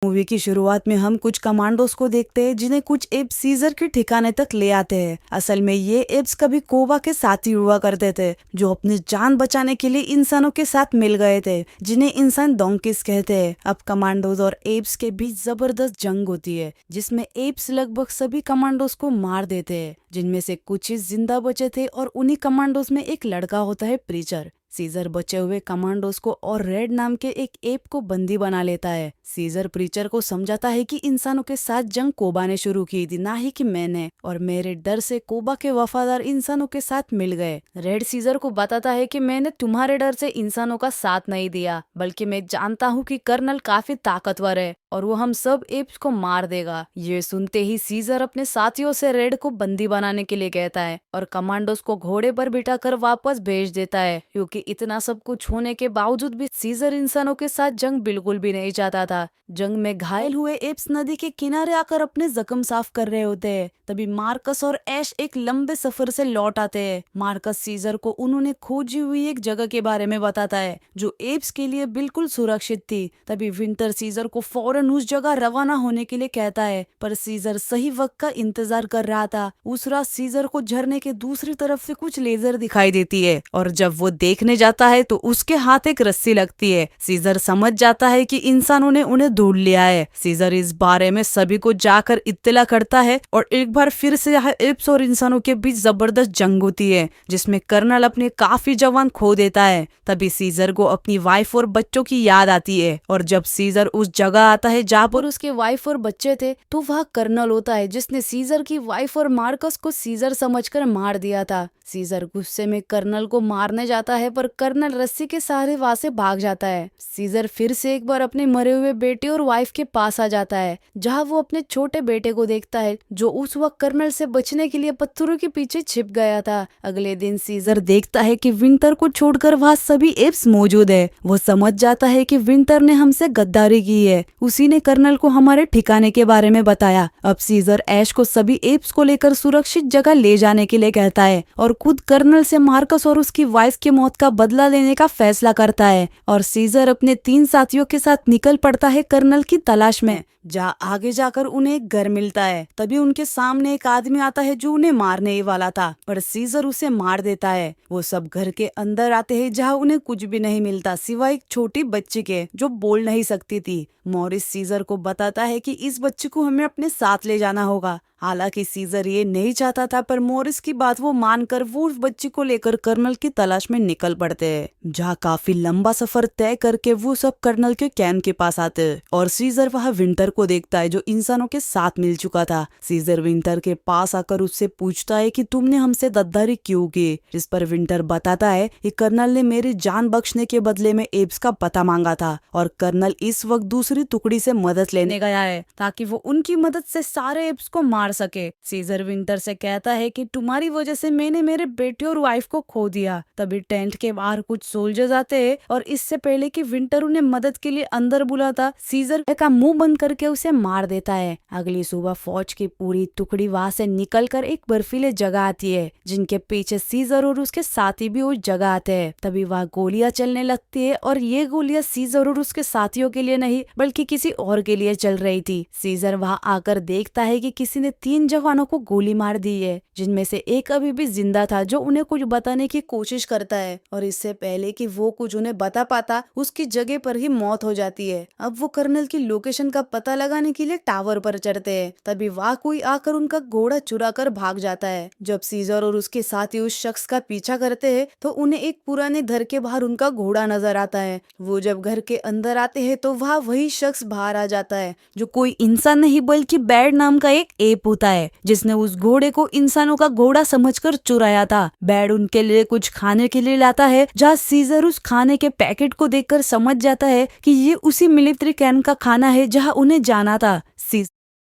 Movie की शुरुआत में हम कुछ कमांडोज को देखते हैं जिन्हें कुछ एप्स सीजर के ठिकाने तक ले आते हैं। असल में ये एप्स कभी कोबा के साथी हुआ करते थे जो अपनी जान बचाने के लिए इंसानों के साथ मिल गए थे, जिन्हें इंसान डोंकीज कहते हैं। अब कमांडोज और एप्स के बीच जबरदस्त जंग होती है जिसमें एप्स लगभग सभी कमांडोज को मार देते हैं, जिनमें से कुछ ही जिंदा बचे थे और उन्हीं कमांडोज में एक लड़का होता है प्रीचर। सीजर बचे हुए कमांडोज को और रेड नाम के एक एप को बंदी बना लेता है। सीजर प्रीचर को समझाता है कि इंसानों के साथ जंग कोबा ने शुरू की थी, ना ही कि मैंने, और मेरे डर से कोबा के वफादार इंसानों के साथ मिल गए। रेड सीजर को बताता है कि मैंने तुम्हारे डर से इंसानों का साथ नहीं दिया, बल्कि मैं जानता हूँ कि कर्नल काफी ताकतवर है और वो हम सब एप्स को मार देगा। ये सुनते ही सीजर अपने साथियों से रेड को बंदी बनाने के लिए कहता है और कमांडोज को घोड़े पर बिठाकर वापस भेज देता है, क्योंकि इतना सब कुछ होने के बावजूद भी सीजर इंसानों के साथ जंग बिल्कुल भी नहीं चाहता था। जंग में घायल हुए एप्स नदी के किनारे आकर अपने जख्म साफ कर रहे होते हैं। तभी मार्कस और ऐश एक लंबे सफर से लौट आते हैं। मार्कस सीजर को उन्होंने खोजी हुई एक जगह के बारे में बताता है जो एप्स के लिए बिल्कुल सुरक्षित थी। तभी विंटर सीजर को फौरन उस जगह रवाना होने के लिए कहता है, पर सीजर सही वक्त का इंतजार कर रहा था। उस रात सीजर को झरने के दूसरी तरफ से कुछ लेजर दिखाई देती है और जब वो देखने जाता है तो उसके हाथ एक रस्सी लगती है। सीजर समझ जाता है कि इंसानों ने उन्हें ढूंढ लिया है। सीजर इस बारे में सभी को जाकर इत्तला करता है और एक बार फिर से एप्स और इंसानों के बीच जबरदस्त जंग होती है जिसमें कर्नल अपने काफी जवान खो देता है। तभी सीजर को अपनी वाइफ और बच्चों की याद आती है और जब सीजर उस जगह आता है जहाँ पर उसके वाइफ और बच्चे थे तो वह कर्नल होता है जिसने सीजर की वाइफ और मार्कस को सीजर समझकर मार दिया था। सीजर गुस्से में कर्नल को मारने जाता है पर कर्नल रस्सी के सहारे वहां से भाग जाता है। सीजर फिर से एक बार अपने मरे हुए बेटे और वाइफ के पास आ जाता है जहां वो अपने छोटे बेटे को देखता है जो उस वक्त कर्नल से बचने के लिए पत्थरों के पीछे छिप गया था। अगले दिन सीजर देखता है कि विंटर को छोड़कर वहाँ सभी एप्स मौजूद है। वो समझ जाता है कि विंटर ने हमसे गद्दारी की है, उसी ने कर्नल को हमारे ठिकाने के बारे में बताया। अब सीजर ऐश को सभी एप्स को लेकर सुरक्षित जगह ले जाने के लिए कहता है और खुद कर्नल से मार्कस और उसकी वाइफ की मौत का बदला लेने का फैसला करता है और सीजर अपने 3 साथियों के साथ निकल पड़ता है कर्नल की तलाश में, जहाँ आगे जाकर उन्हें एक घर मिलता है। तभी उनके सामने एक आदमी आता है जो उन्हें मारने ही वाला था, पर सीजर उसे मार देता है। वो सब घर के अंदर आते हैं जहाँ उन्हें कुछ भी नहीं मिलता सिवाय एक छोटी बच्ची के जो बोल नहीं सकती थी। मॉरिस सीजर को बताता है कि इस बच्ची को हमें अपने साथ ले जाना होगा। हालांकि सीजर ये नहीं चाहता था, पर मॉरिस की बात वो मानकर वो उस बच्ची को लेकर कर्नल की तलाश में निकल पड़ते हैं, जहाँ काफी लंबा सफर तय करके वो सब कर्नल के कैंप के पास आते हैं और सीजर वहाँ विंटर को देखता है जो इंसानों के साथ मिल चुका था। सीजर विंटर के पास आकर उससे पूछता है कि तुमने हमसे गद्दारी क्यों की, जिस पर विंटर बताता है कि कर्नल ने मेरी जान बख्शने के बदले में एप्स का पता मांगा था और कर्नल इस वक्त दूसरी टुकड़ी से मदद लेने गया है ताकि वो उनकी मदद से सारे एप्स को मार सके। सीजर विंटर से कहता है कि तुम्हारी वजह से मैंने मेरे बेटे और वाइफ को खो दिया। तभी टेंट के बाहर कुछ सोल्जर्स आते हैं और इससे पहले कि विंटर उन्हें मदद के लिए अंदर बुलाता, सीजर का मुंह बंद करके उसे मार देता है। अगली सुबह फौज की पूरी टुकड़ी वहां से निकलकर एक बर्फीले जगह आती है जिनके पीछे सीजर और उसके साथी भी उस जगह आते हैं। तभी वहाँ गोलियां चलने लगती है और ये गोलियां सीजर और उसके साथियों के लिए नहीं बल्कि किसी और के लिए चल रही थी। सीजर वहाँ आकर देखता है कि किसी ने 3 जवानों को गोली मार दी है, जिनमें से एक अभी भी जिंदा था जो उन्हें कुछ बताने की कोशिश करता है और इससे पहले कि वो कुछ उन्हें बता पाता उसकी जगह पर ही मौत हो जाती है। अब वो कर्नल की लोकेशन का पता लगाने के लिए टावर पर चढ़ते हैं। तभी वहाँ कोई आकर उनका घोड़ा चुरा कर भाग जाता है। जब सीजर और उसके साथी उस शख्स का पीछा करते हैं तो उन्हें एक पुराने घर के बाहर उनका घोड़ा नजर आता है। वो जब घर के अंदर आते हैं तो वहाँ वही शख्स बाहर आ जाता है जो कोई इंसान नहीं बल्कि बैड नाम का एक एप होता है जिसने उस घोड़े को इंसानों का घोड़ा समझकर चुराया था। बैड उनके लिए कुछ खाने के लिए लाता है, जहाँ सीजर उस खाने के पैकेट को देखकर समझ जाता है कि ये उसी मिलिट्री कैंप का खाना है जहाँ उन्हें जाना था।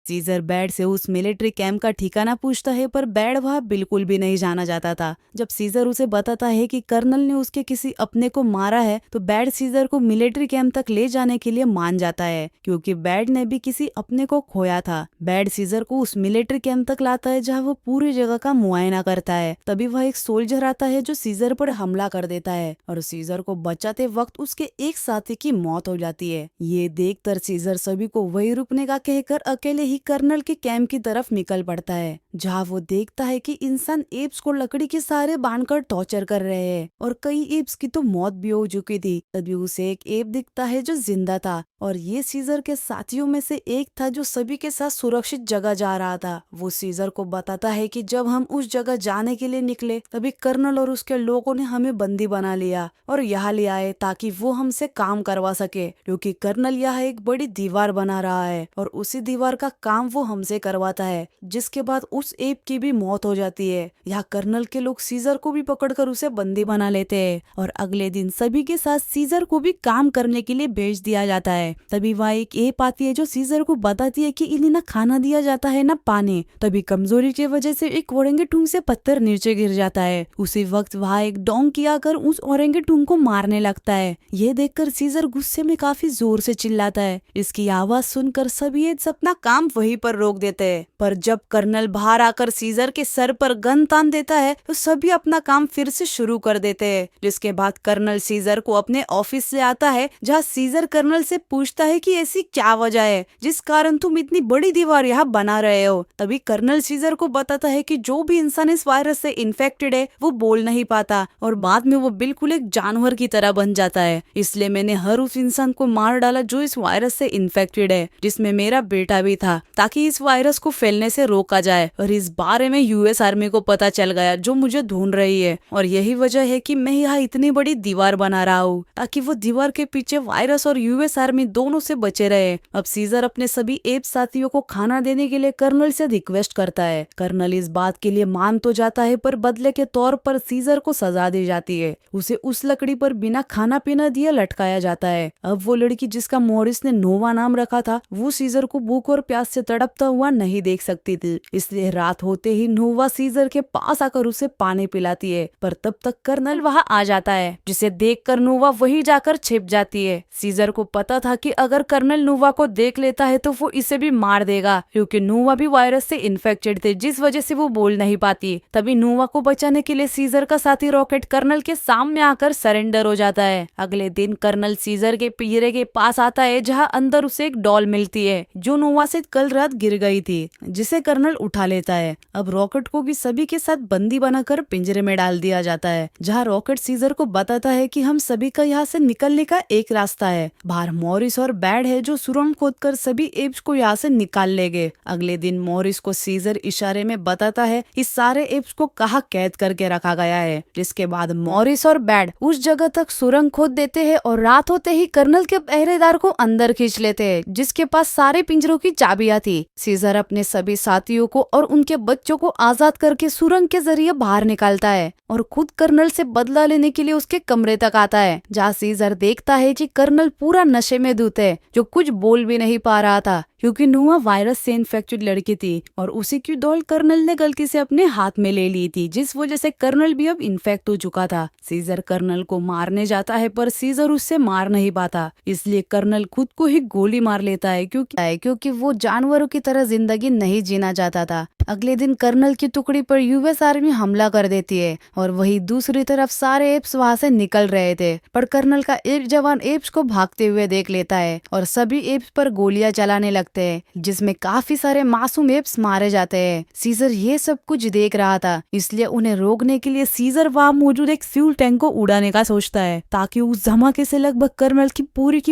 सीजर बैड से उस मिलिट्री कैंप का ठिकाना पूछता है, पर बैड वहाँ बिल्कुल भी नहीं जाना चाहता था। जब सीजर उसे बताता है कि कर्नल ने उसके किसी अपने को मारा है, तो बैड सीजर को मिलिट्री कैंप तक ले जाने के लिए मान जाता है, क्योंकि बैड ने भी किसी अपने को खोया था। बैड सीजर को उस मिलिट्री कैंप तक लाता है, जहाँ वो पूरी जगह का मुआयना करता है। तभी वह एक सोल्जर आता है जो सीजर पर हमला कर देता है, और सीजर को बचाते वक्त उसके एक साथी की मौत हो जाती है। ये देखकर सीजर सभी को वही रुकने का कहकर अकेले ही कर्नल के कैंप की तरफ निकल पड़ता है, जहाँ वो देखता है कि इंसान एप्स को लकड़ी के सहारे बांधकर टॉर्चर कर रहे हैं, और कई एप्स की तो मौत भी हो चुकी थी। तभी उसे एक एप दिखता है जो जिंदा था, और ये सीजर के साथियों में से एक था जो सभी के साथ सुरक्षित जगह जा रहा था। वो सीजर को बताता है कि जब हम उस जगह जाने के लिए निकले, तभी कर्नल और उसके लोगों ने हमें बंदी बना लिया और यहाँ ले आए ताकि वो हमसे काम करवा सके, क्योंकि कर्नल यहाँ एक बड़ी दीवार बना रहा है और उसी दीवार का काम वो हमसे करवाता है। जिसके बाद उस एप की भी मौत हो जाती है। यहाँ कर्नल के लोग सीजर को भी पकड़कर उसे बंदी बना लेते हैं, और अगले दिन सभी के साथ सीजर को भी काम करने के लिए भेज दिया जाता है। तभी वहाँ एक एप आती है जो सीजर को बताती है कि इन्हें ना खाना दिया जाता है ना पानी। तभी कमजोरी की वजह से एक ओरेंगेटूंग से पत्थर नीचे गिर जाता है। उसी वक्त वहाँ एक डोंकी आकर उस ओरेंगेटूंग को मारने लगता है। ये देखकर सीजर गुस्से में काफी जोर से चिल्लाता है। इसकी आवाज सुनकर सभी एप्स अपना काम वहीं पर रोक देते हैं, पर जब कर्नल बाहर आकर सीजर के सर पर गन तान देता है तो सभी अपना काम फिर से शुरू कर देते हैं। जिसके बाद कर्नल सीजर को अपने ऑफिस से आता है, जहाँ सीजर कर्नल से पूछता है कि ऐसी क्या वजह है जिस कारण तुम इतनी बड़ी दीवार यहाँ बना रहे हो। तभी कर्नल सीजर को बताता है कि जो भी इंसान इस वायरस से इन्फेक्टेड है वो बोल नहीं पाता, और बाद में वो बिल्कुल एक जानवर की तरह बन जाता है। इसलिए मैंने हर उस इंसान को मार डाला जो इस वायरस से इन्फेक्टेड है, जिसमें मेरा बेटा भी था, ताकि इस वायरस को फैलने से रोका जाए। और इस बारे में यूएस आर्मी को पता चल गया, जो मुझे ढूंढ रही है, और यही वजह है कि मैं यहाँ इतनी बड़ी दीवार बना रहा हूँ, ताकि वो दीवार के पीछे वायरस और यूएस आर्मी दोनों से बचे रहे। अब सीजर अपने सभी एप साथियों को खाना देने के लिए कर्नल से रिक्वेस्ट करता है। कर्नल इस बात के लिए मान तो जाता है, पर बदले के तौर पर सीजर को सजा दी जाती है। उसे उस लकड़ी पर बिना खाना पीना दिए लटकाया जाता है। अब वो लड़की जिसका मॉरिस ने नोवा नाम रखा था, वो सीजर को भूख और प्यास से तड़पता हुआ नहीं देख सकती थी, इसलिए रात होते ही नोवा सीजर के पास आकर उसे पानी पिलाती है। पर तब तक कर्नल वहाँ आ जाता है, जिसे देखकर नोवा वही जाकर छिप जाती है। सीजर को पता था कि अगर कर्नल नोवा को देख लेता है तो वो इसे भी मार देगा, क्योंकि नोवा भी वायरस से इन्फेक्टेड थे, जिस वजह से वो बोल नहीं पाती। तभी नोवा को बचाने के लिए सीजर का साथी रॉकेट कर्नल के सामने आकर सरेंडर हो जाता है। अगले दिन कर्नल सीजर के पिंजरे के पास आता है, जहाँ अंदर उसे एक डॉल मिलती है जो नोवा से कल रात गिर गई थी, जिसे कर्नल उठा लेता है। अब रॉकेट को भी सभी के साथ बंदी बनाकर पिंजरे में डाल दिया जाता है, जहाँ रॉकेट सीजर को बताता है कि हम सभी का यहाँ से निकलने का एक रास्ता है। बाहर मॉरिस और बैड है जो सुरंग खोदकर सभी एप्स को यहाँ से निकाल लेंगे। अगले दिन मॉरिस को सीजर इशारे में बताता है कि सारे एप्स को कहाँ कैद करके रखा गया है। जिसके बाद मॉरिस और बैड उस जगह तक सुरंग खोद देते हैं, और रात होते ही कर्नल के पहरेदार को अंदर खींच लेते हैं, जिसके पास सारे पिंजरों की चाबियां थी। सीजर अपने सभी साथियों को और उनके बच्चों को आजाद करके सुरंग के जरिए बाहर निकालता है, और खुद कर्नल से बदला लेने के लिए उसके कमरे तक आता है, जहाँ सीजर देखता है कि कर्नल पूरा नशे में धुत है, जो कुछ बोल भी नहीं पा रहा था, क्योंकि नोवा वायरस से इन्फेक्टेड लड़की थी, और उसी की डॉल कर्नल ने गलती से अपने हाथ में ले ली थी, जिस वजह से कर्नल भी अब इन्फेक्ट हो चुका था। सीजर कर्नल को मारने जाता है, पर सीजर उससे मार नहीं पाता, इसलिए कर्नल खुद को ही गोली मार लेता है, क्योंकि वो जानवरों की तरह जिंदगी नहीं जीना चाहता था। अगले दिन कर्नल की टुकड़ी पर यूएस आर्मी हमला कर देती है, और वही दूसरी तरफ सारे एप्स वहाँ से निकल रहे थे, पर कर्नल का एक जवान एप्स को भागते हुए देख लेता है, और सभी एप्स पर गोलियां चलाने लगते हैं, जिसमें काफी सारे मासूम एप्स मारे जाते हैं। सीजर ये सब कुछ देख रहा था, इसलिए उन्हें रोकने के लिए सीजर वहाँ मौजूद एक फ्यूल टैंक को उड़ाने का सोचता है, ताकि उस धमाके से लगभग कर्नल की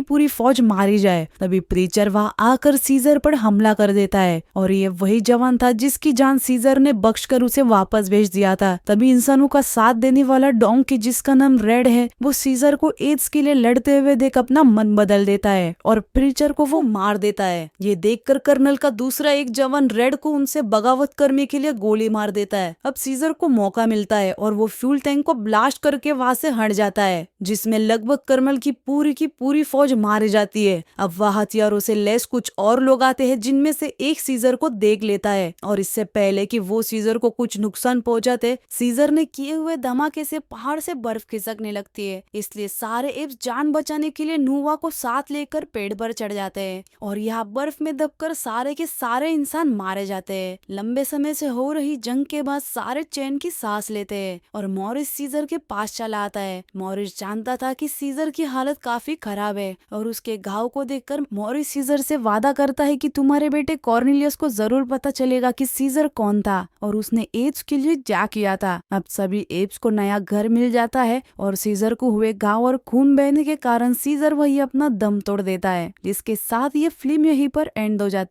पूरी फौज मारी जाए। तभी प्रीचर वहाँ आकर सीजर पर हमला कर देता है, और ये वही जवान था जिसकी की जान सीजर ने बख्शकर उसे वापस भेज दिया था। तभी इंसानों का साथ देने वाला डोंकी जिसका नाम रेड है वो सीजर को एड्स के लिए लड़ते हुए देख अपना मन बदल देता है और प्रीचर को वो मार देता है। ये देखकर कर्नल का दूसरा एक जवान रेड को उनसे बगावत करने के लिए गोली मार देता है। अब सीजर को मौका मिलता है और वो फ्यूल टैंक को ब्लास्ट करके वहां से हट जाता है, जिसमें लगभग कर्नल की पूरी फौज मारी जाती है। अब वह हथियारों से लैस कुछ और लोग आते हैं जिनमें से एक सीजर को देख लेता है और इससे पहले कि वो सीजर को कुछ नुकसान पहुंचाते, सीजर ने किए हुए धमाके से पहाड़ से बर्फ खिसकने लगती है। इसलिए सारे एप्स जान बचाने के लिए नूवा को साथ लेकर पेड़ पर चढ़ जाते हैं और यहाँ बर्फ में दबकर सारे के सारे इंसान मारे जाते हैं। लंबे समय से हो रही जंग के बाद सारे चैन की सांस लेते हैं और मॉरिस सीजर के पास चला आता है। मॉरिस जानता था कि सीजर की हालत काफी खराब है और उसके घाव को देखकर मॉरिस सीजर से वादा करता है कि तुम्हारे बेटे कॉर्नेलियस को जरूर पता चलेगा कि सीजर कौन था और उसने एप्स के लिए क्या किया था। अब सभी एप्स को नया घर मिल जाता है और सीजर को हुए घाव और खून बहने के कारण सीजर वही अपना दम तोड़ देता है, जिसके साथ ये फिल्म यहीं पर एंड हो जाती है।